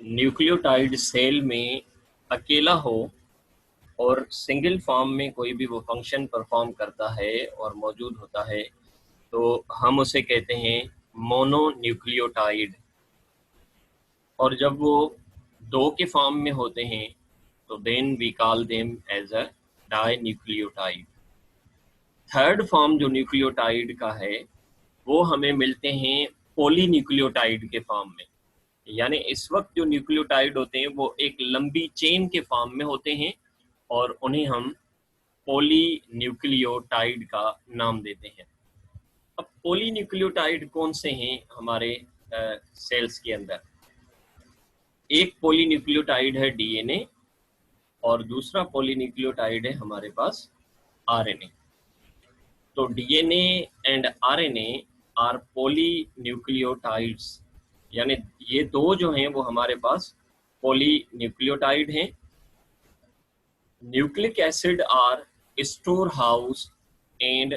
Nucleotide cell में अकेला हो और सिंगल फॉर्म में कोई भी वो फंक्शन परफॉर्म करता है और मौजूद होता है तो हम उसे कहते हैं मोनोन्यूक्लियोटाइड। और जब वो दो के फॉर्म में होते हैं तो then we call them as a dinucleotide. Third form जो न्यूक्लियोटाइड का है वो हमें मिलते हैं पॉलीन्यूक्लियोटाइड के फॉर्म में। यानी इस वक्त जो न्यूक्लियोटाइड होते हैं वो एक लंबी चेन के फॉर्म में होते हैं और उन्हें हम पॉलीन्यूक्लियोटाइड का नाम देते हैं। अब पॉलीन्यूक्लियोटाइड कौन से हैं हमारे सेल्स के अंदर? एक पॉलीन्यूक्लियोटाइड है डीएनए और दूसरा पॉलीन्यूक्लियोटाइड है हमारे पास आरएनए। तो DNA and RNA are polynucleotides, यानी ये दो जो हैं वो हमारे पास पॉलीन्यूक्लियोटाइड हैं। Nucleic acid are store house and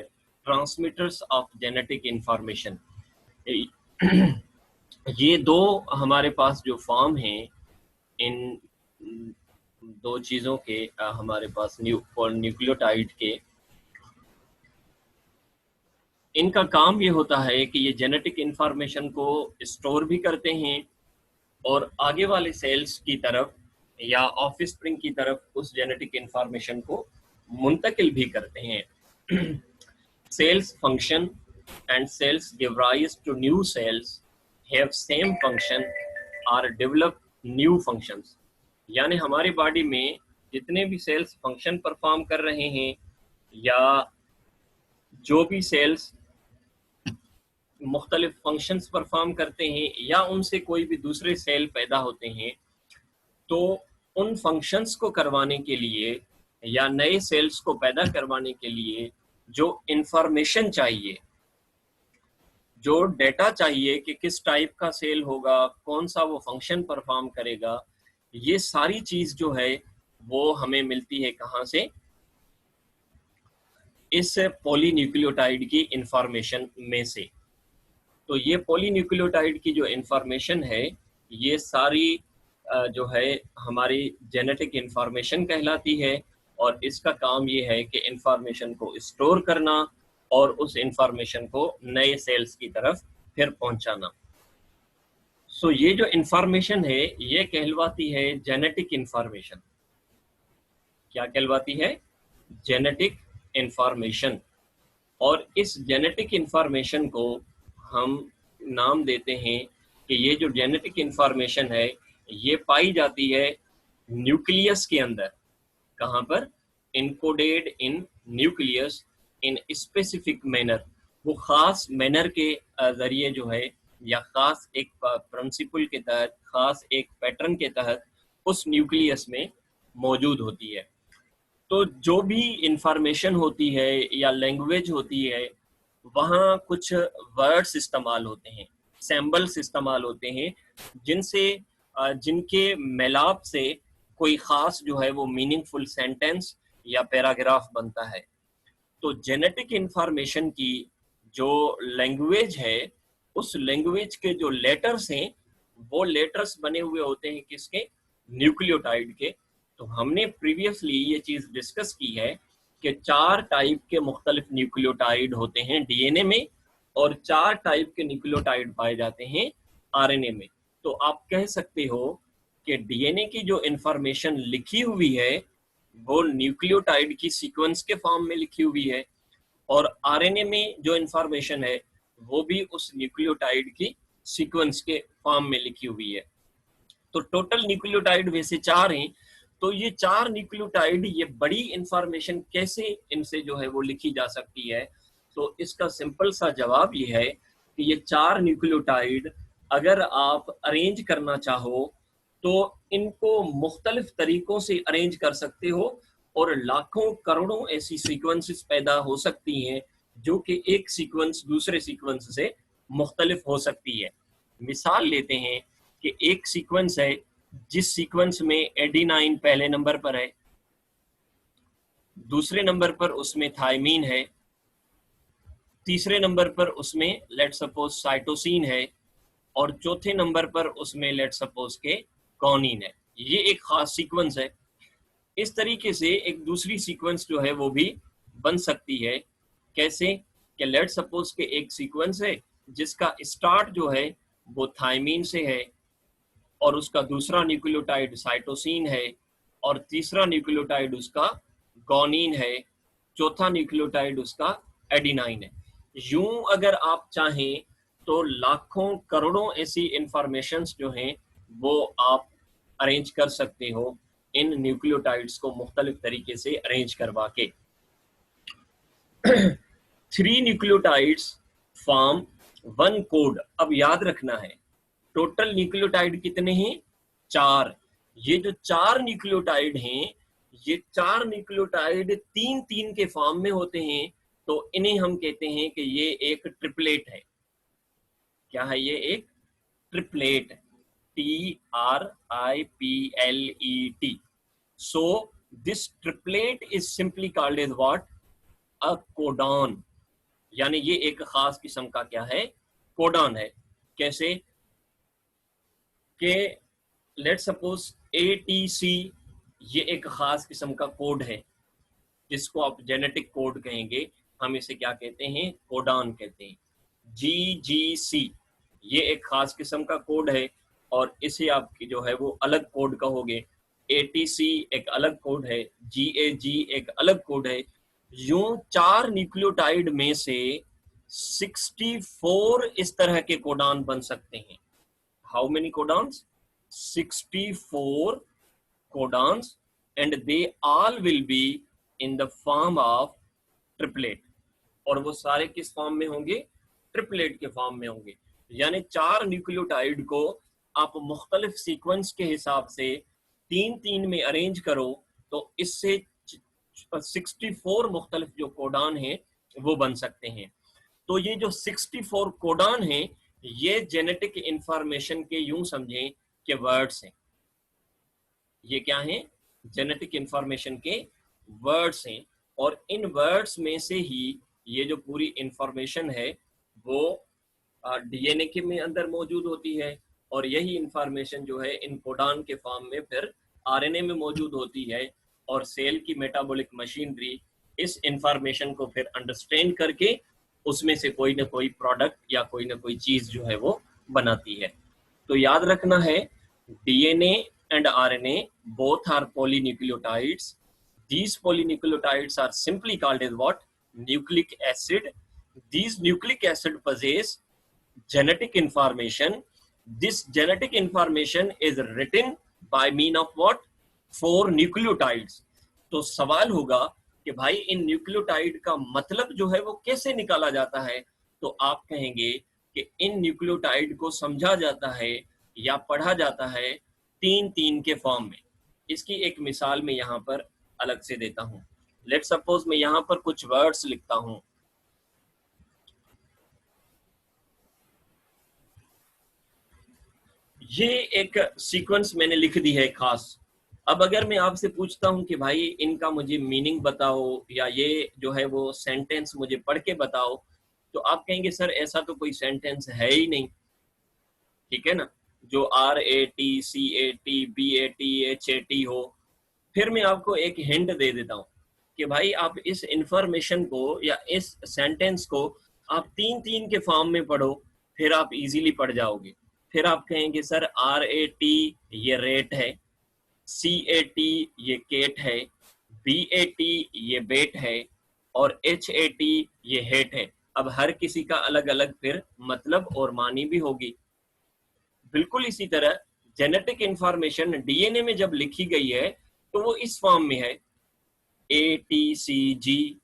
transmitters of genetic information. ये दो हमारे पास जो फॉर्म हैं इन दो चीज़ों के हमारे पास न्यूक्लियोटाइड के, इनका काम ये होता है कि ये जेनेटिक इंफॉर्मेशन को स्टोर भी करते हैं और आगे वाले सेल्स की तरफ या ऑफस्प्रिंग की तरफ उस जेनेटिक इंफॉर्मेशन को मुंतकिल भी करते हैं। Cells function and cells give rise to new cells have same function और डेवलप न्यू फंक्शंस। यानी हमारी बॉडी में जितने भी सेल्स फंक्शन परफॉर्म कर रहे हैं या जो भी सेल्स मुख्तलिफ फंक्शंस परफॉर्म करते हैं या उनसे कोई भी दूसरे सेल पैदा होते हैं, तो उन फंक्शंस को करवाने के लिए या नए सेल्स को पैदा करवाने के लिए जो इंफॉर्मेशन चाहिए, जो डेटा चाहिए कि किस टाइप का सेल होगा, कौन सा वो फंक्शन परफॉर्म करेगा, ये सारी चीज़ जो है वो हमें मिलती है कहाँ से? इस पॉलीन्यूक्लियोटाइड की इंफॉर्मेशन में से। तो ये पॉलीन्यूक्लियोटाइड की जो इंफॉर्मेशन है ये सारी जो है हमारी जेनेटिक इंफॉर्मेशन कहलाती है और इसका काम ये है कि इंफॉर्मेशन को स्टोर करना और उस इंफॉर्मेशन को नए सेल्स की तरफ फिर पहुंचाना। सो ये जो इंफॉर्मेशन है ये कहलवाती है जेनेटिक इंफॉर्मेशन। क्या कहलवाती है? Genetic information. और इस जेनेटिक इंफॉर्मेशन को हम नाम देते हैं कि ये जो जेनेटिक इंफॉर्मेशन है ये पाई जाती है न्यूक्लियस के अंदर। कहाँ पर? Encoded in nucleus in specific manner. वो खास मैनर के जरिए जो है या खास एक प्रिंसिपल के तहत, खास एक पैटर्न के तहत उस न्यूक्लियस में मौजूद होती है। तो जो भी इंफॉर्मेशन होती है या लैंग्वेज होती है वहाँ कुछ वर्ड्स इस्तेमाल होते हैं, सैम्बल्स इस्तेमाल होते हैं जिनसे जिनके मिलाप से कोई ख़ास जो है वो मीनिंगफुल सेंटेंस या पैराग्राफ बनता है। तो जेनेटिक इंफॉर्मेशन की जो लैंग्वेज है उस लैंग्वेज के जो लेटर्स हैं वो लेटर्स बने हुए होते हैं किसके? न्यूक्लियोटाइड के। तो हमने प्रीवियसली ये चीज़ डिस्कस की है कि 4 टाइप के मुख्तलिफ न्यूक्लियोटाइड होते हैं डीएनए में और 4 टाइप के न्यूक्लियोटाइड पाए जाते हैं आरएनए में। तो आप कह सकते हो कि डीएनए की जो इंफॉर्मेशन लिखी हुई है वो न्यूक्लियोटाइड की सीक्वेंस के फॉर्म में लिखी हुई है और आरएनए में जो इंफॉर्मेशन है वो भी उस न्यूक्लियोटाइड की सीक्वेंस के फॉर्म में लिखी हुई है। तो टोटल न्यूक्लियोटाइड वैसे 4 हैं। तो ये 4 न्यूक्लियोटाइड, ये बड़ी इंफॉर्मेशन कैसे इनसे जो है वो लिखी जा सकती है? तो इसका सिंपल सा जवाब ये है कि ये 4 न्यूक्लियोटाइड अगर आप अरेंज करना चाहो तो इनको मुख्तलिफ तरीकों से अरेंज कर सकते हो और लाखों करोड़ों ऐसी सीक्वेंसेस पैदा हो सकती हैं जो कि एक सीक्वेंस दूसरे सीक्वेंस से मुख्तलिफ हो सकती है। मिसाल लेते हैं कि एक सीक्वेंस है जिस सीक्वेंस में एडेनाइन पहले नंबर पर है, दूसरे नंबर पर उसमें थायमीन है, तीसरे नंबर पर उसमें लेट सपोज साइटोसिन है और चौथे नंबर पर उसमें लेट सपोज के गॉनिन है। ये एक खास सीक्वेंस है। इस तरीके से एक दूसरी सीक्वेंस जो है वो भी बन सकती है। कैसे? कि लेट सपोज के एक सीक्वेंस है जिसका स्टार्ट जो है वो थायमीन से है, और उसका दूसरा न्यूक्लियोटाइड साइटोसिन है, और तीसरा न्यूक्लियोटाइड उसका गॉनिन है, चौथा न्यूक्लियोटाइड उसका एडिनाइन है। यूं अगर आप चाहें तो लाखों करोड़ों ऐसी इंफॉर्मेशंस जो हैं वो आप अरेंज कर सकते हो इन न्यूक्लियोटाइड्स को मुख्तलिफ तरीके से अरेंज करवा के। 3 न्यूक्लियोटाइड्स फॉर्म 1 कोड। अब याद रखना है टोटल न्यूक्लियोटाइड कितने हैं? 4। ये जो 4 न्यूक्लियोटाइड हैं, ये 4 न्यूक्लियोटाइड 3-3 के फॉर्म में होते हैं, तो इन्हें हम कहते हैं कि ये एक ट्रिपलेट है। क्या है ये? एक triplet. TRIPLET। So this triplet is simply called as what? A codon। यानी ये एक खास किस्म का क्या है? कोडॉन है। कैसे? कि लेट सपोज ATC ये एक खास किस्म का कोड है जिसको आप जेनेटिक कोड कहेंगे, हम इसे क्या कहते हैं? कोडॉन कहते हैं। GGC ये एक खास किस्म का कोड है और इसे आप जो है वो अलग कोड कहोगे। ATC एक अलग कोड है, GAG एक अलग कोड है। यूं 4 न्यूक्लियोटाइड में से 64 इस तरह के कोडॉन बन सकते हैं। How many codons? 64 codons, and they all will be in the form of triplet। और वो सारे किस फॉर्म में होंगे? ट्रिपलेट के फॉर्म में होंगे। यानी 4 न्यूक्लियोटाइड को आप मुख्तलिफ सीक्वेंस के हिसाब से 3-3 में अरेंज करो तो इससे 64 मुख्तलिफ जो कोडान हैं वो बन सकते हैं। तो ये जो 64 कोडान हैं ये जेनेटिक इंफॉर्मेशन के यूं समझें कि वर्ड्स हैं। ये क्या हैं? जेनेटिक इंफॉर्मेशन के वर्ड्स हैं, और इन वर्ड्स में से ही ये जो पूरी इंफॉर्मेशन है वो DNA के में अंदर मौजूद होती है, और यही इंफॉर्मेशन जो है इन कोडान के फॉर्म में फिर RNA में मौजूद होती है, और सेल की मेटाबॉलिक मशीनरी इस इंफॉर्मेशन को फिर अंडरस्टैंड करके उसमें से कोई ना कोई प्रोडक्ट या कोई ना कोई चीज जो है वो बनाती है। तो याद रखना है DNA and RNA both are polynucleotides। These polynucleotides are simply called as what? Nucleic acid। These nucleic acid possess genetic information। This genetic information is written by mean of what? 4 nucleotides। तो सवाल होगा कि भाई इन nucleotide का मतलब जो है वो कैसे निकाला जाता है? तो आप कहेंगे कि इन न्यूक्लियोटाइड को समझा जाता है या पढ़ा जाता है 3-3 के फॉर्म में। इसकी एक मिसाल मैं यहाँ पर अलग से देता हूँ। लेट सपोज मैं यहाँ पर कुछ वर्ड्स लिखता हूँ। ये एक सीक्वेंस मैंने लिख दी है खास। अब अगर मैं आपसे पूछता हूं कि भाई इनका मुझे मीनिंग बताओ या ये जो है वो सेंटेंस मुझे पढ़ के बताओ, तो आप कहेंगे सर ऐसा तो कोई सेंटेंस है ही नहीं। ठीक है ना? जो RATCATBATHAT हो। फिर मैं आपको एक हिंट दे देता हूँ कि भाई आप इस इंफॉर्मेशन को या इस सेंटेंस को आप 3-3 के फॉर्म में पढ़ो, फिर आप इजीली पढ़ जाओगे। फिर आप कहेंगे सर RAT ये रेट है, CAT ये केट है, BAT ये बेट है, और HAT ये हेट है। अब हर किसी का अलग अलग फिर मतलब और मानी भी होगी। बिल्कुल इसी तरह जेनेटिक इंफॉर्मेशन DNA में जब लिखी गई है तो वो इस फॉर्म में है ATCG।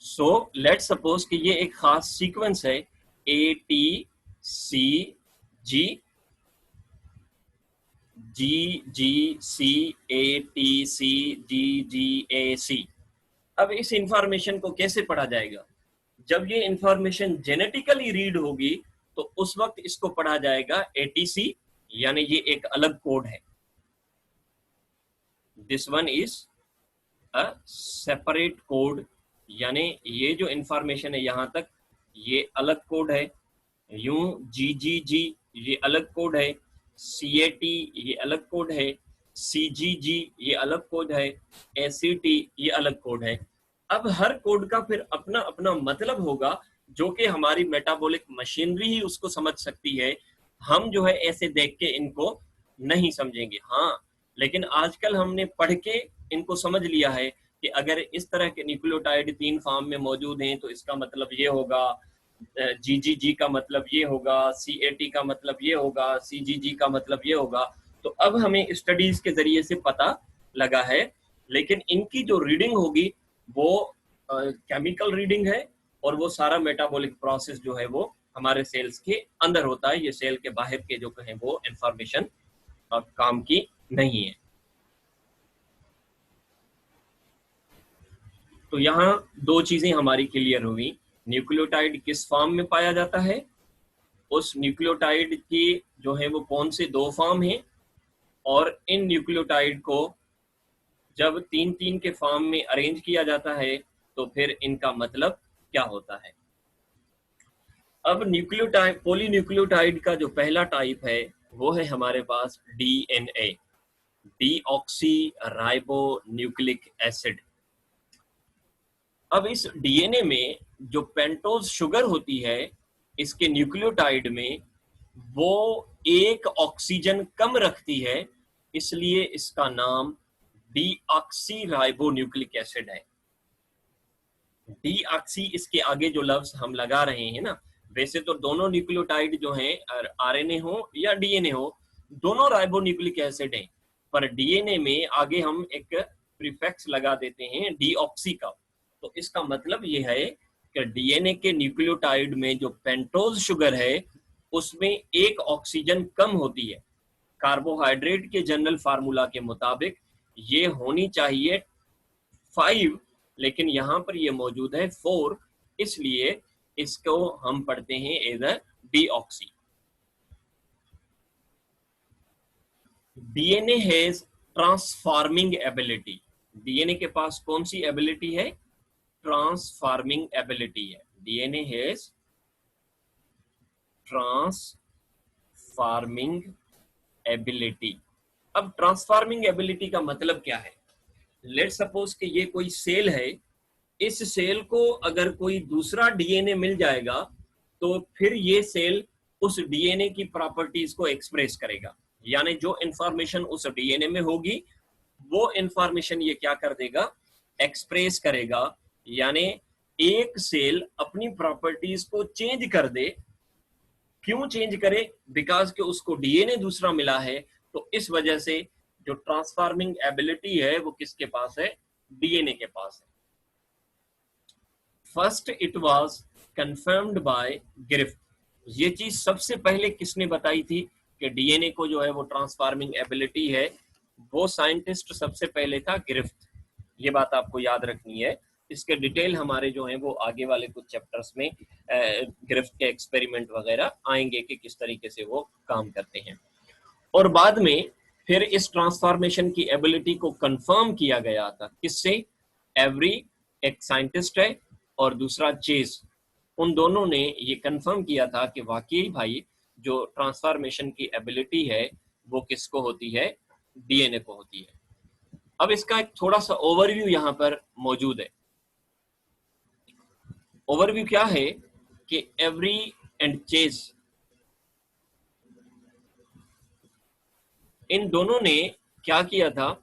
सो लेट्स सपोज कि ये एक खास सीक्वेंस है ATCG GGC ATCGGAC। अब इस इंफॉर्मेशन को कैसे पढ़ा जाएगा? जब ये इंफॉर्मेशन जेनेटिकली रीड होगी तो उस वक्त इसको पढ़ा जाएगा एटीसी, यानी ये एक अलग कोड है। This one is a separate code, यानी ये जो इंफॉर्मेशन है यहां तक ये अलग कोड है। यूं GGG ये अलग कोड है, CAT ये अलग कोड है, CGG ये अलग कोड है, ACT ये अलग कोड है। अब हर कोड का फिर अपना अपना मतलब होगा, जो कि हमारी मेटाबॉलिक मशीनरी ही उसको समझ सकती है। हम जो है ऐसे देख के इनको नहीं समझेंगे। हाँ, लेकिन आजकल हमने पढ़ के इनको समझ लिया है कि अगर इस तरह के न्यूक्लियोटाइड 3 फॉर्म में मौजूद हैं तो इसका मतलब ये होगा, GGG का मतलब ये होगा, CAT का मतलब ये होगा, CGG का मतलब ये होगा। तो अब हमें स्टडीज के जरिए से पता लगा है, लेकिन इनकी जो रीडिंग होगी वो केमिकल रीडिंग है, और वो सारा मेटाबॉलिक प्रोसेस जो है वो हमारे सेल्स के अंदर होता है। ये सेल के बाहर के जो कहें वो इंफॉर्मेशन काम की नहीं है। तो यहाँ दो चीजें हमारी क्लियर हुई, न्यूक्लियोटाइड किस फॉर्म में पाया जाता है, उस न्यूक्लियोटाइड की जो है वो कौन से 2 फॉर्म हैं, और इन न्यूक्लियोटाइड को जब 3-3 के फॉर्म में अरेंज किया जाता है तो फिर इनका मतलब क्या होता है। अब न्यूक्लियोटाइड, पॉलीन्यूक्लियोटाइड का जो पहला टाइप है वो है हमारे पास DNA, deoxy ribo nucleic acid. अब इस DNA में जो पेंटोज शुगर होती है इसके न्यूक्लियोटाइड में, वो एक ऑक्सीजन कम रखती है, इसलिए इसका नाम डीऑक्सी राइबो न्यूक्लिक एसिड है। डीऑक्सी इसके आगे जो लफ्ज हम लगा रहे हैं ना, वैसे तो दोनों न्यूक्लियोटाइड जो हैं, RNA हो या DNA हो, दोनों राइबो न्यूक्लिक एसिड हैं, पर DNA में आगे हम एक प्रीफिक्स लगा देते हैं डीऑक्सी का। तो इसका मतलब ये है कि DNA के न्यूक्लियोटाइड में जो पेंटोज शुगर है उसमें एक ऑक्सीजन कम होती है। कार्बोहाइड्रेट के जनरल फार्मूला के मुताबिक ये होनी चाहिए 5, लेकिन यहां पर ये मौजूद है 4, इसलिए इसको हम पढ़ते हैं as a deoxy. DNA has transforming ability. DNA के पास कौन सी एबिलिटी है, ट्रांसफॉर्मिंग एबिलिटी है। DNA has transforming ability. अब ट्रांसफॉर्मिंग एबिलिटी का मतलब क्या है, लेट सपोज कि ये कोई सेल है, इस सेल को अगर कोई दूसरा DNA मिल जाएगा तो फिर ये सेल उस DNA की प्रॉपर्टीज को एक्सप्रेस करेगा, यानी जो इंफॉर्मेशन उस DNA में होगी वो इंफॉर्मेशन ये क्या कर देगा, एक्सप्रेस करेगा। यानी एक सेल अपनी प्रॉपर्टीज को चेंज कर दे, क्यों चेंज करे, बिकॉज कि उसको DNA दूसरा मिला है, तो इस वजह से जो ट्रांसफॉर्मिंग एबिलिटी है वो किसके पास है, DNA के पास है। First it was confirmed by Griffith. ये चीज सबसे पहले किसने बताई थी कि DNA को जो है वो ट्रांसफॉर्मिंग एबिलिटी है, वो साइंटिस्ट सबसे पहले था ग्रिफ्थ। ये बात आपको याद रखनी है। इसके डिटेल हमारे जो है वो आगे वाले कुछ चैप्टर्स में ग्रिफ्थ के एक्सपेरिमेंट वगैरह आएंगे कि किस तरीके से वो काम करते हैं। और बाद में फिर इस ट्रांसफॉर्मेशन की एबिलिटी को कंफर्म किया गया था, किससे, एवरी, एक साइंटिस्ट है, और दूसरा चेज। उन दोनों ने ये कंफर्म किया था कि वाकई भाई जो ट्रांसफॉर्मेशन की एबिलिटी है वो किसको होती है, DNA को होती है। अब इसका एक थोड़ा सा ओवरव्यू यहाँ पर मौजूद है। ओवरव्यू क्या है कि एवरी एंड चेज, इन दोनों ने क्या किया था,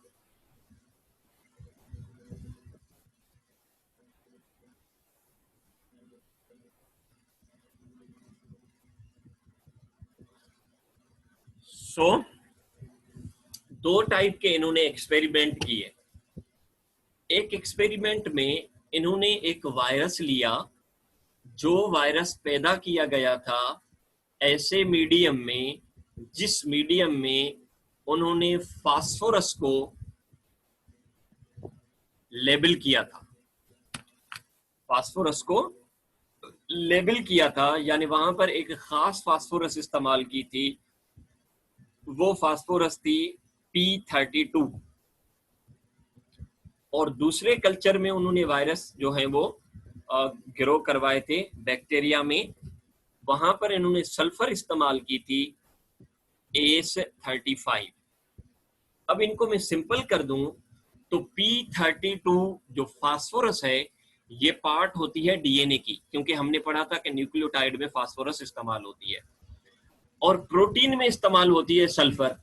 दो टाइप के इन्होंने एक्सपेरिमेंट किए। एक एक्सपेरिमेंट में इन्होंने एक वायरस लिया, जो वायरस पैदा किया गया था ऐसे मीडियम में जिस मीडियम में उन्होंने फास्फोरस को लेबल किया था, फास्फोरस को लेबल किया था, यानी वहां पर एक खास फास्फोरस इस्तेमाल की थी, वो फास्फोरस थी P32। और दूसरे कल्चर में उन्होंने वायरस जो है वो ग्रो करवाए थे बैक्टीरिया में, वहां पर इन्होंने सल्फर इस्तेमाल की थी ACE35। अब इनको मैं सिंपल कर दूं तो P32 जो फास्फोरस है ये पार्ट होती है डीएनए की, क्योंकि हमने पढ़ा था कि न्यूक्लियोटाइड में फास्फोरस इस्तेमाल होती है, और प्रोटीन में इस्तेमाल होती है सल्फर।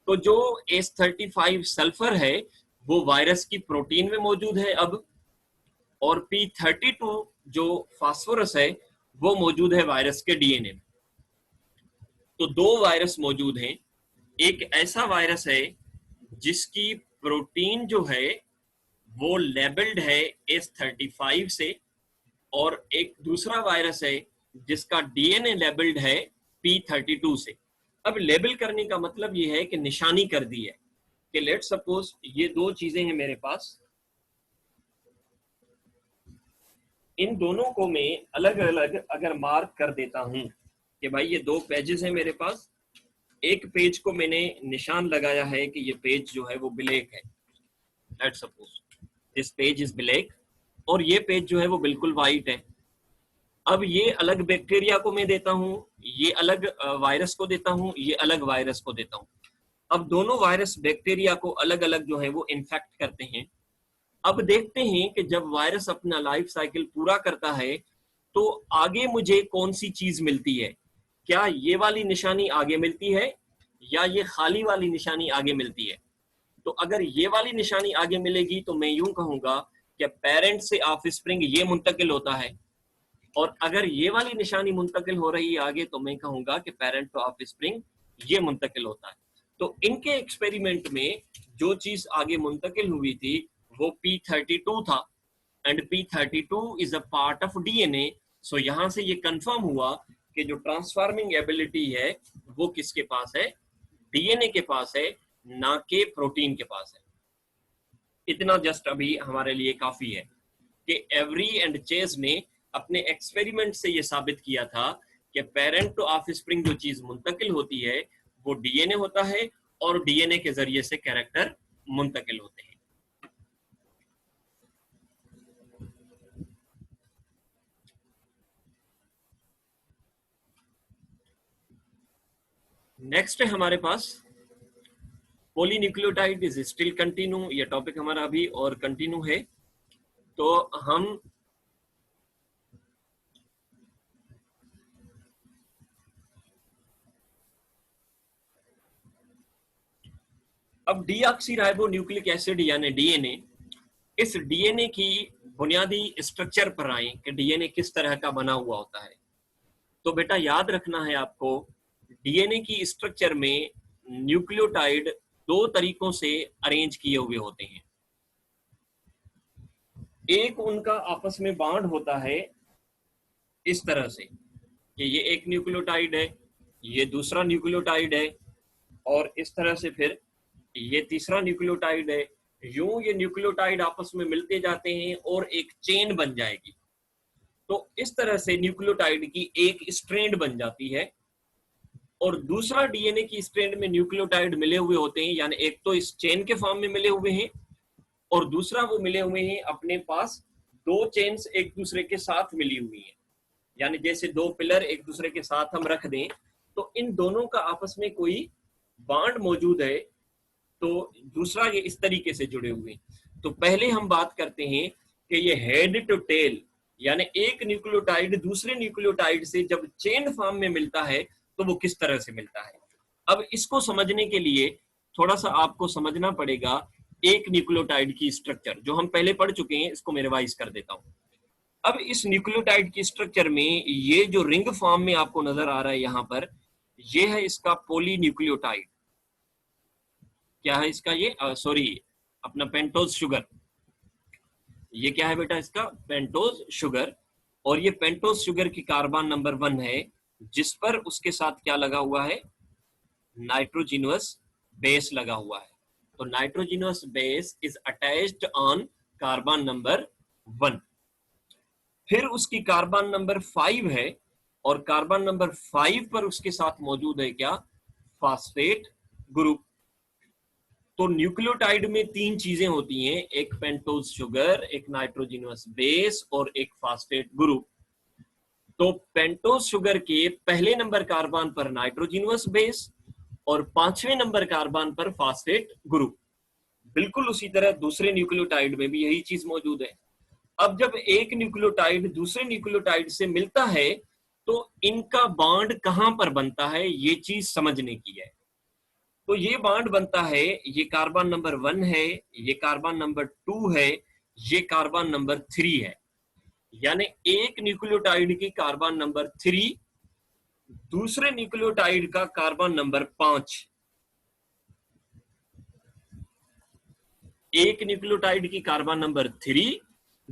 तो जो ACE35 सल्फर है वो वायरस की प्रोटीन में मौजूद है अब, और P32 जो फास्फोरस है वो मौजूद है वायरस के डीएनए में। तो दो वायरस मौजूद हैं। एक ऐसा वायरस है जिसकी प्रोटीन जो है वो लेबल्ड है ACE35 से, और एक दूसरा वायरस है जिसका डीएनए लेबल्ड है P32 से। अब लेबल करने का मतलब ये है कि निशानी कर दी है कि लेट सपोज ये दो चीजें हैं मेरे पास, इन दोनों को मैं अलग अलग अगर मार्क कर देता हूं कि भाई ये दो पेजेस हैं मेरे पास, एक पेज को मैंने निशान लगाया है कि ये पेज जो है वो ब्लैक है, let suppose this page is black, और ये पेज जो है वो बिल्कुल वाइट है। अब ये अलग बैक्टीरिया को मैं देता हूं, ये अलग वायरस को देता हूं, ये अलग वायरस को देता हूं। अब दोनों वायरस बैक्टीरिया को अलग अलग जो है वो इन्फेक्ट करते हैं। अब देखते हैं कि जब वायरस अपना लाइफ साइकिल पूरा करता है तो आगे मुझे कौन सी चीज मिलती है। क्या ये वाली निशानी आगे मिलती है या ये खाली वाली निशानी आगे मिलती है? तो अगर ये वाली निशानी आगे मिलेगी तो मैं यूं कहूंगा कि पेरेंट से ऑफस्प्रिंग ये मुंतकिल होता है, और अगर ये वाली निशानी मुंतकिल हो रही है आगे तो मैं कहूंगा कि पेरेंट टू ऑफस्प्रिंग ये मुंतकिल होता है। तो इनके एक्सपेरिमेंट में जो चीज आगे मुंतकिल हुई थी वो P32 था, and P32 is a part of DNA. So यहां से ये कंफर्म हुआ कि जो ट्रांसफार्मिंग एबिलिटी है वो किसके पास है, डीएनए के पास है, ना कि प्रोटीन के पास है। इतना जस्ट अभी हमारे लिए काफी है कि एवरी एंड चेज ने अपने एक्सपेरिमेंट से ये साबित किया था कि पेरेंट टू ऑफस्प्रिंग जो चीज मुंतकिल होती है वो डीएनए होता है, और डीएनए के जरिए से कैरेक्टर मुंतकिल होते हैं। नेक्स्ट है हमारे पास पॉलीन्यूक्लियोटाइड इज स्टिल कंटिन्यू, ये टॉपिक हमारा अभी और कंटिन्यू है। तो हम अब डीऑक्सीराइबो न्यूक्लिक एसिड यानी डीएनए, इस डीएनए की बुनियादी स्ट्रक्चर पर आए कि डीएनए किस तरह का बना हुआ होता है। तो बेटा याद रखना है आपको, डीएनए की स्ट्रक्चर में न्यूक्लियोटाइड दो तरीकों से अरेंज किए हुए होते हैं। एक उनका आपस में बॉन्ड होता है इस तरह से कि ये एक न्यूक्लियोटाइड है, ये दूसरा न्यूक्लियोटाइड है, और इस तरह से फिर ये तीसरा न्यूक्लियोटाइड है। यूं ये न्यूक्लियोटाइड आपस में मिलते जाते हैं और एक चेन बन जाएगी। तो इस तरह से न्यूक्लियोटाइड की एक स्ट्रैंड बन जाती है, और दूसरा डीएनए की स्ट्रैंड में न्यूक्लियोटाइड मिले हुए होते हैं, यानी एक तो इस चेन के फॉर्म में मिले हुए हैं, और दूसरा वो मिले हुए हैं अपने पास दो चेन्स एक दूसरे के साथ मिली हुई हैं, यानी जैसे दो पिलर एक दूसरे के साथ हम रख दें तो इन दोनों का आपस में कोई बॉन्ड मौजूद है, तो दूसरा ये इस तरीके से जुड़े हुए हैं। तो पहले हम बात करते हैं कि ये हेड टू टेल, यानी एक न्यूक्लियोटाइड दूसरे न्यूक्लियोटाइड से जब चेन फॉर्म में मिलता है तो वो किस तरह से मिलता है। अब इसको समझने के लिए थोड़ा सा आपको समझना पड़ेगा एक न्यूक्लियोटाइड की स्ट्रक्चर, जो हम पहले पढ़ चुके हैं, इसको मैं रिवाइज कर देता हूं। अब इस न्यूक्लियोटाइड की स्ट्रक्चर में ये जो रिंग फॉर्म में आपको नजर आ रहा है यहां पर, ये है इसका पॉलीन्यूक्लियोटाइड। क्या है इसका, ये सॉरी अपना पेंटोज शुगर। ये क्या है बेटा, इसका पेंटोज शुगर। और ये पेंटोज शुगर की कार्बन नंबर 1 है, जिस पर उसके साथ क्या लगा हुआ है, नाइट्रोजिनस बेस लगा हुआ है। तो nitrogenous base is attached on carbon number 1। फिर उसकी कार्बन नंबर 5 है और कार्बन नंबर 5 पर उसके साथ मौजूद है क्या, फास्फेट ग्रुप। तो न्यूक्लियोटाइड में 3 चीजें होती हैं, एक पेंटोज शुगर, एक नाइट्रोजिनस बेस और एक फास्फेट ग्रुप। तो पेंटोज शुगर के पहले नंबर कार्बन पर नाइट्रोजिनस बेस और 5वें नंबर कार्बन पर फास्फेट ग्रुप। बिल्कुल उसी तरह दूसरे न्यूक्लियोटाइड में भी यही चीज मौजूद है। अब जब एक न्यूक्लियोटाइड दूसरे न्यूक्लियोटाइड से मिलता है तो इनका बॉन्ड कहां पर बनता है, ये चीज समझने की है। तो ये बॉन्ड बनता है, ये कार्बन नंबर 1 है, ये कार्बन नंबर 2 है, ये कार्बन नंबर 3 है। यानी एक न्यूक्लियोटाइड की कार्बन नंबर 3 दूसरे न्यूक्लियोटाइड का कार्बन नंबर 5, एक न्यूक्लियोटाइड की कार्बन नंबर 3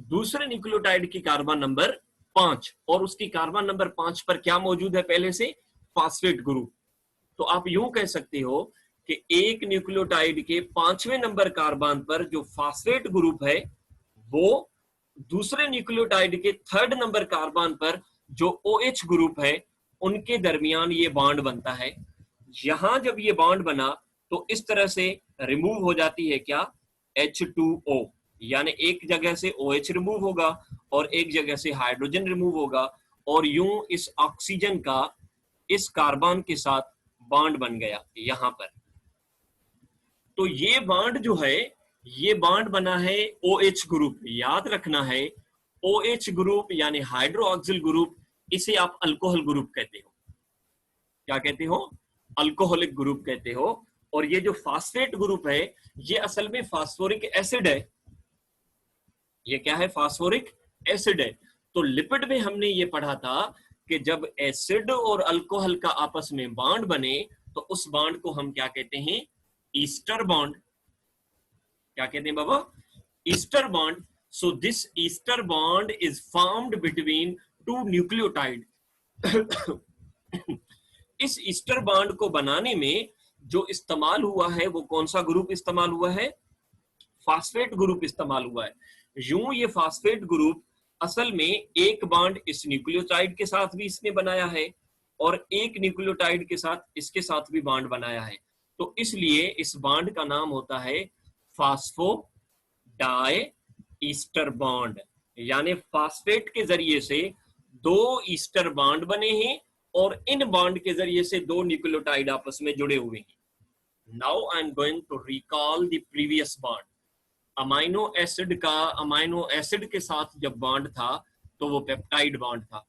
दूसरे न्यूक्लियोटाइड की कार्बन नंबर 5, और उसकी कार्बन नंबर 5 पर क्या मौजूद है पहले से, फास्फेट ग्रुप। तो आप यूं कह सकते हो कि एक न्यूक्लियोटाइड के 5वें नंबर कार्बन पर जो फास्फेट ग्रुप है वो दूसरे न्यूक्लियोटाइड के 3rd नंबर कार्बन पर जो OH ग्रुप है उनके दरमियान ये बॉन्ड बनता है। यहां जब ये बॉन्ड बना तो इस तरह से रिमूव हो जाती है क्या, H2O, यानी एक जगह से OH रिमूव होगा और एक जगह से हाइड्रोजन रिमूव होगा, और यूं इस ऑक्सीजन का इस कार्बन के साथ बॉन्ड बन गया यहां पर। तो ये बॉन्ड जो है, ये बॉन्ड बना है OH ग्रुप, याद रखना है OH ग्रुप यानी हाइड्रोक्सिल ग्रुप, इसे आप अल्कोहल ग्रुप कहते हो। क्या कहते हो, अल्कोहलिक ग्रुप कहते हो। और ये जो फास्फेट ग्रुप है ये असल में फास्फोरिक एसिड है। ये क्या है, फास्फोरिक एसिड है। तो लिपिड में हमने ये पढ़ा था कि जब एसिड और अल्कोहल का आपस में बॉन्ड बने तो उस बॉन्ड को हम क्या कहते हैं, ईस्टर बॉन्ड। क्या कहते हैं बाबा, ester bond. So this ester bond is formed between 2 nucleotide. इस ईस्टर बॉन्ड को बनाने में जो इस्तेमाल हुआ है वो कौन सा ग्रुप इस्तेमाल हुआ है, फास्फेट ग्रुप इस्तेमाल हुआ है। यूं ये फास्फेट ग्रुप असल में एक बॉन्ड इस न्यूक्लियोटाइड के साथ भी इसने बनाया है और एक न्यूक्लियोटाइड के साथ इसके साथ भी बॉन्ड बनाया है। तो इसलिए इस बॉन्ड का नाम होता है फास्फो डाई ईस्टर बॉन्ड। यानी फास्फेट के जरिए से 2 ईस्टर बॉन्ड बने हैं और इन बॉन्ड के जरिए से 2 न्यूक्लियोटाइड आपस में जुड़े हुए हैं। Now I am going to recall the previous bond. Amino acid का अमाइनो एसिड के साथ जब बॉन्ड था तो वो पेप्टाइड बॉन्ड था।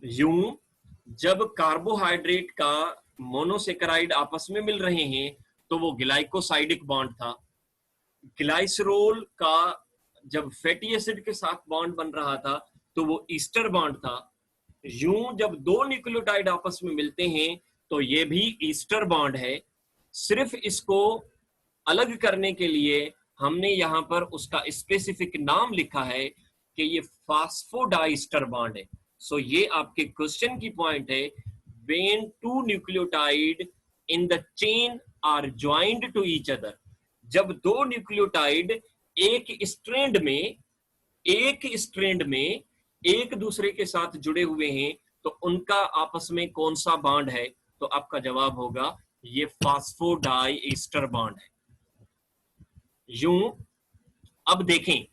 यूं जब कार्बोहाइड्रेट का मोनोसेकेराइड आपस में मिल रहे हैं तो वो ग्लाइकोसाइडिक बॉन्ड था। ग्लाइसरोल का जब फैटी एसिड के साथ बॉन्ड बन रहा था तो वो ईस्टर बॉन्ड था। यूं जब 2 न्यूक्लियोटाइड आपस में मिलते हैं तो ये भी ईस्टर बॉन्ड है। सिर्फ इसको अलग करने के लिए हमने यहां पर उसका स्पेसिफिक नाम लिखा है कि ये फास्फोडाइस्टर बॉन्ड है। सो ये आपके क्वेश्चन की पॉइंट है, when 2 nucleotide in the chain are joined to each other. जब 2 न्यूक्लियोटाइड एक स्ट्रैंड में एक दूसरे के साथ जुड़े हुए हैं तो उनका आपस में कौन सा बॉन्ड है, तो आपका जवाब होगा ये फास्फोडाइस्टर बॉन्ड है। यूं अब देखें,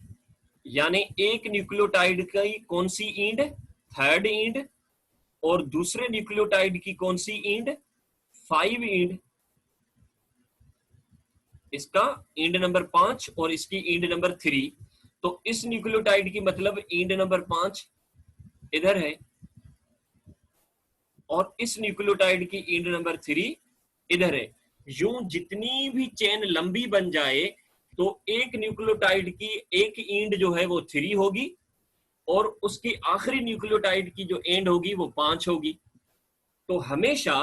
यानी एक न्यूक्लियोटाइड की कौन सी इंड, 3rd इंड, और दूसरे न्यूक्लियोटाइड की कौन सी इंड, 5 इंड। इसका इंड नंबर 5 और इसकी इंड नंबर 3। तो इस न्यूक्लियोटाइड की मतलब इंड नंबर 5 इधर है और इस न्यूक्लियोटाइड की इंड नंबर 3 इधर है। यूं जितनी भी चेन लंबी बन जाए तो एक न्यूक्लियोटाइड की एक इंड जो है वो 3 होगी और उसकी आखिरी न्यूक्लियोटाइड की जो एंड होगी वो 5 होगी। तो हमेशा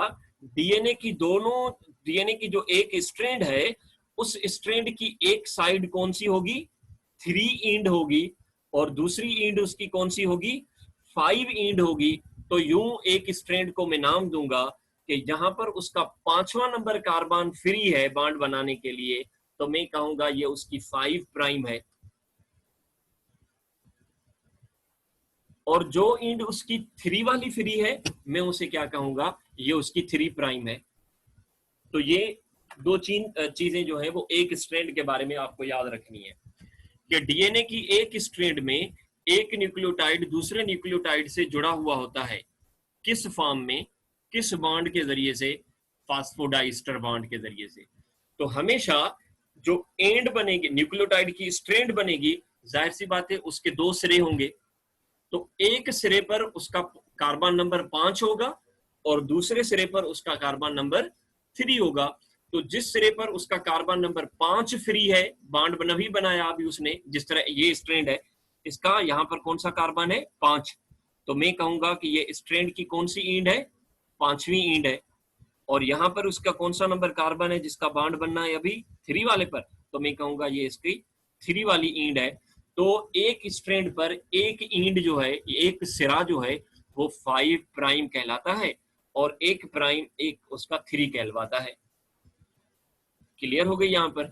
डीएनए की जो एक स्ट्रैंड है उस स्ट्रैंड की एक साइड कौन सी होगी, 3 इंड होगी, और दूसरी इंड उसकी कौन सी होगी, 5 इंड होगी। तो यूं एक स्ट्रैंड को मैं नाम दूंगा कि जहां पर उसका 5वां नंबर कार्बन फ्री है बॉन्ड बनाने के लिए, तो मैं कहूंगा ये उसकी 5 प्राइम है। और जो इंड उसकी 3 वाली फ्री है मैं उसे क्या कहूंगा, ये उसकी 3 प्राइम है। तो ये दो चीजें जो है वो एक स्ट्रैंड के बारे में आपको याद रखनी है कि डीएनए की एक स्ट्रैंड में एक न्यूक्लियोटाइड दूसरे न्यूक्लियोटाइड से जुड़ा हुआ होता है, किस फॉर्म में, किस बॉन्ड के जरिए से, फास्फोडाइस्टर बॉन्ड के जरिए से। तो हमेशा जो एंड बनेगी न्यूक्लियोटाइड की स्ट्रैंड बनेगी, जाहिर सी बात है उसके 2 सिरे होंगे। तो एक सिरे पर उसका कार्बन नंबर 5 होगा और दूसरे सिरे पर उसका कार्बन नंबर 3 होगा। तो जिस सिरे पर उसका कार्बन नंबर 5 फ्री है, बॉन्ड भी बनाया अभी उसने, जिस तरह ये स्ट्रैंड है इसका यहाँ पर कौन सा कार्बन है, 5, तो मैं कहूंगा कि ये स्ट्रैंड की कौन सी इंड है, 5वीं इंड है। और यहाँ पर उसका कौन सा नंबर कार्बन है जिसका बॉन्ड बनना है अभी 3 वाले पर, तो मैं कहूंगा ये इसकी 3 वाली इंड है। तो एक स्ट्रैंड पर एक इंड जो है, एक सिरा जो है वो 5 प्राइम कहलाता है और एक प्राइम एक उसका 3 कहलवाता है। क्लियर हो गई यहाँ पर।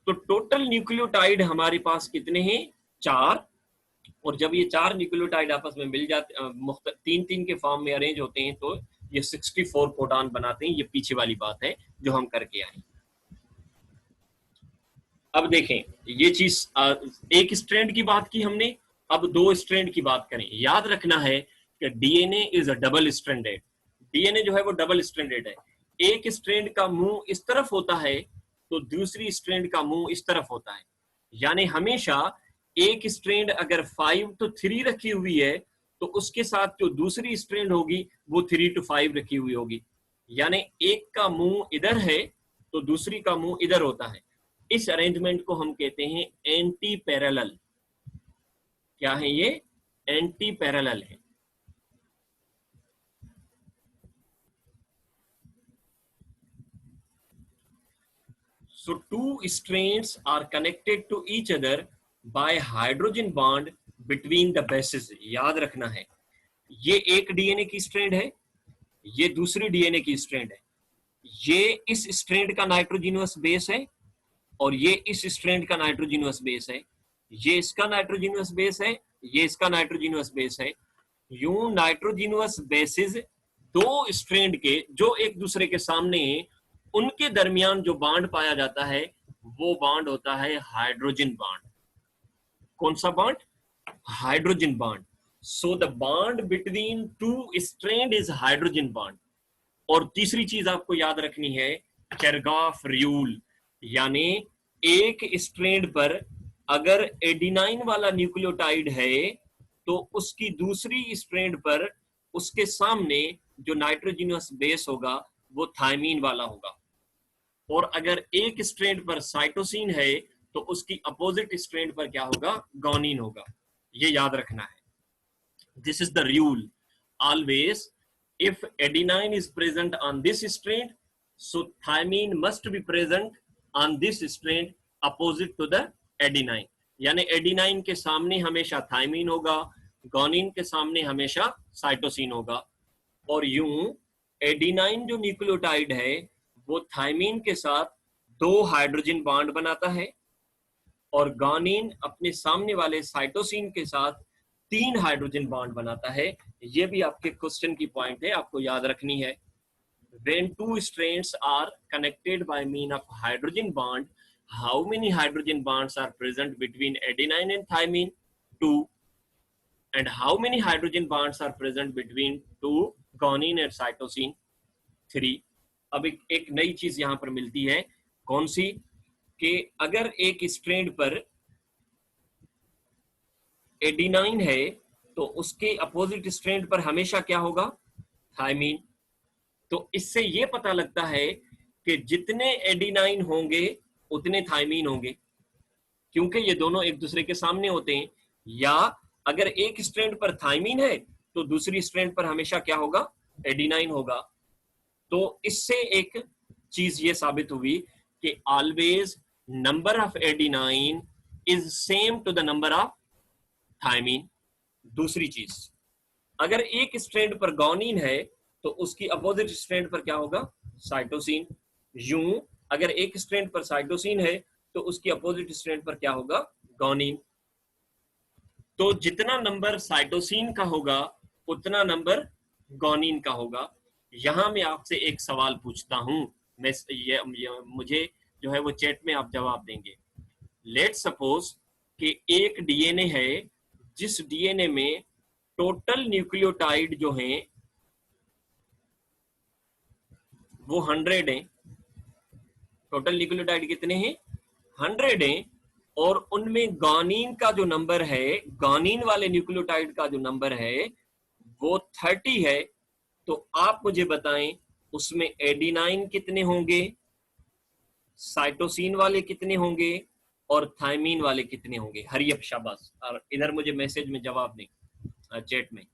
तो टोटल न्यूक्लियोटाइड हमारे पास कितने हैं, 4। और जब ये 4 न्यूक्लियोटाइड आपस में मिल जाते 3-3 के फॉर्म में अरेंज होते हैं तो ये 64 कोडान बनाते हैं। ये पीछे वाली बात है जो हम करके आए। अब देखें ये चीज, एक स्ट्रैंड की बात की हमने, अब 2 स्ट्रैंड की बात करें। याद रखना है कि DNA is a double stranded. DNA जो है वो डबल स्ट्रैंडेड है। एक स्ट्रैंड का मुंह इस तरफ होता है तो दूसरी स्ट्रैंड का मुंह इस तरफ होता है। यानी हमेशा एक स्ट्रैंड अगर 5 to 3 रखी हुई है तो उसके साथ जो दूसरी स्ट्रैंड होगी वो 3 to 5 रखी हुई होगी। यानी एक का मुंह इधर है तो दूसरी का मुंह इधर होता है। इस अरेंजमेंट को हम कहते हैं एंटी पैरेलल। क्या है ये, एंटी पैरेलल है। So two strands are connected to each other by hydrogen bond between the bases। याद रखना है ये एक डीएनए की स्ट्रैंड है, ये दूसरी डीएनए की स्ट्रैंड है। ये इस स्ट्रैंड का नाइट्रोजिनस बेस है और ये इस स्ट्रैंड का नाइट्रोजिनस बेस है। ये इसका नाइट्रोजिनस बेस है, ये इसका नाइट्रोजिनस बेस है। यूं नाइट्रोजिनस बेसिस 2 स्ट्रैंड के जो एक दूसरे के सामने हैं उनके दरमियान जो बॉन्ड पाया जाता है वो बॉन्ड होता है हाइड्रोजन बॉन्ड। कौन सा bond, hydrogen bond. So the bond between 2 strand is hydrogen bond. और तीसरी चीज आपको याद रखनी है चरगॉफ रूल, यानी एक स्ट्रैंड पर अगर एडिनाइन वाला न्यूक्लियोटाइड है तो उसकी दूसरी स्ट्रैंड पर उसके सामने जो नाइट्रोजिनस बेस होगा वो थायमीन वाला होगा। और अगर एक स्ट्रैंड पर साइटोसिन है तो उसकी अपोजिट स्ट्रैंड पर क्या होगा, गोनिन होगा। ये याद रखना है। This is the rule always. if adenine is present on this strand, so thymine must be present on this strand opposite to the adenine। यानी एडिनाइन के सामने हमेशा थायमीन होगा, गोनिन के सामने हमेशा साइटोसिन होगा। और यूं एडिनाइन जो न्यूक्लियोटाइड है वो थायमीन के साथ 2 हाइड्रोजन बॉन्ड बनाता है और गोनिन अपने सामने वाले साइटोसिन के साथ 3 हाइड्रोजन बॉन्ड बनाता है। ये भी आपके क्वेश्चन की पॉइंट है, आपको याद रखनी है। When 2 strands are connected by means of hydrogen bond, how many hydrogen bonds are present between adenine and thymine? 2. And how many hydrogen bonds are present between 2 guanine and cytosine? 3. अब एक नई चीज यहां पर मिलती है, कौन सी, कि अगर एक स्ट्रैंड पर एडिनाइन है तो उसके अपोजिट स्ट्रैंड पर हमेशा क्या होगा, थायमीन। तो इससे ये पता लगता है कि जितने एडिनाइन होंगे उतने थायमीन होंगे, क्योंकि ये दोनों एक दूसरे के सामने होते हैं। या अगर एक स्ट्रैंड पर थायमीन है तो दूसरी स्ट्रैंड पर हमेशा क्या होगा, एडिनाइन होगा। तो इससे एक चीज ये साबित हुई कि always number of adenine is same to the number of thymine. दूसरी चीज, अगर एक स्ट्रैंड पर गोनिन है तो उसकी अपोजिट स्ट्रैंड पर क्या होगा, साइटोसिन। यूं अगर एक स्ट्रैंड पर साइटोसिन है तो उसकी अपोजिट स्ट्रैंड पर क्या होगा, गोनिन। तो जितना नंबर साइटोसिन का होगा उतना नंबर गोनिन का होगा। यहां मैं आपसे एक सवाल पूछता हूं, मैं मुझे जो है वो चैट में आप जवाब देंगे। लेट सपोज कि एक डीएनए है, जिस डीएनए में टोटल न्यूक्लियोटाइड जो हैं वो 100 हैं। टोटल न्यूक्लियोटाइड कितने हैं? 100 हैं। और उनमें गानीन का जो नंबर है, गानीन वाले न्यूक्लियोटाइड का जो नंबर है वो 30 है। तो आप मुझे बताएं उसमें एडिनाइन कितने होंगे, साइटोसिन वाले कितने होंगे और थायमीन वाले कितने होंगे? हरियप शाबाश। और इधर मुझे मैसेज में जवाब दें चैट में।